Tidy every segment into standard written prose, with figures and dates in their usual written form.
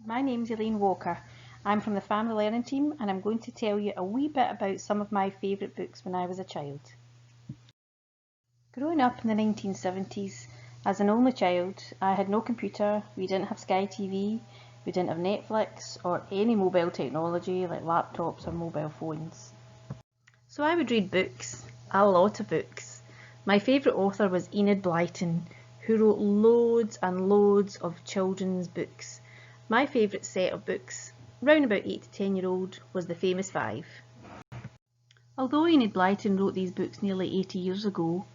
My name's Elaine Walker. I'm from the Family Learning team and I'm going to tell you a wee bit about some of my favourite books when I was a child. Growing up in the 1970s, as an only child, I had no computer, we didn't have Sky TV, we didn't have Netflix or any mobile technology like laptops or mobile phones. So I would read books, a lot of books. My favourite author was Enid Blyton, who wrote loads and loads of children's books. My favourite set of books, round about 8 to 10-year-old, was The Famous Five. Although Enid Blyton wrote these books nearly 80 years ago,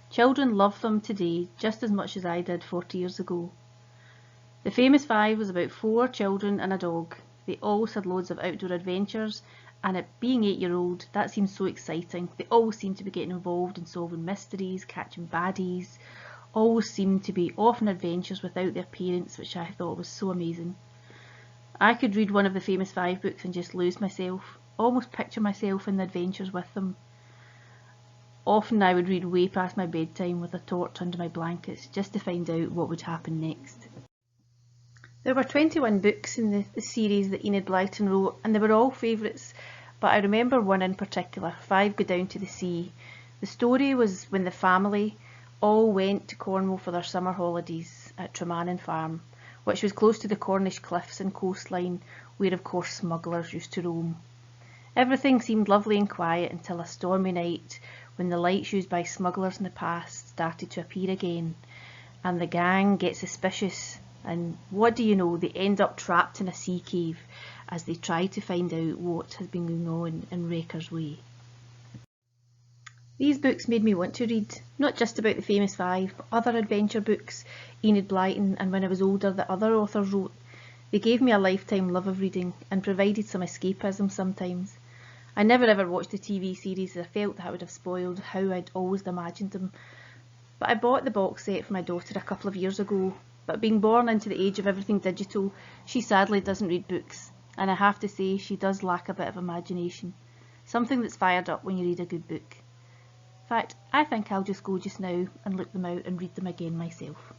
children love them today just as much as I did 40 years ago. The Famous Five was about 4 children and a dog. They all had loads of outdoor adventures, and at being 8-year-old, that seemed so exciting. They all seemed to be getting involved in solving mysteries, catching baddies, always seemed to be off on adventures without their parents, which I thought was so amazing. I could read one of the Famous Five books and just lose myself, almost picture myself in the adventures with them. Often I would read way past my bedtime with a torch under my blankets just to find out what would happen next. There were 21 books in the series that Enid Blyton wrote, and they were all favourites, but I remember one in particular, Five Go Down to the Sea. The story was when the family all went to Cornwall for their summer holidays at Tremannan Farm, which was close to the Cornish cliffs and coastline where of course smugglers used to roam. Everything seemed lovely and quiet until a stormy night when the lights used by smugglers in the past started to appear again, and the gang get suspicious, and what do you know, they end up trapped in a sea cave as they try to find out what has been going on in Wreckers Way. These books made me want to read, not just about the Famous Five, but other adventure books, Enid Blyton, and when I was older that other authors wrote. They gave me a lifetime love of reading and provided some escapism sometimes. I never ever watched the TV series as I felt that would have spoiled how I'd always imagined them. But I bought the box set for my daughter a couple of years ago, but being born into the age of everything digital, she sadly doesn't read books, and I have to say she does lack a bit of imagination. Something that's fired up when you read a good book. In fact, I think I'll just go just now and look them out and read them again myself.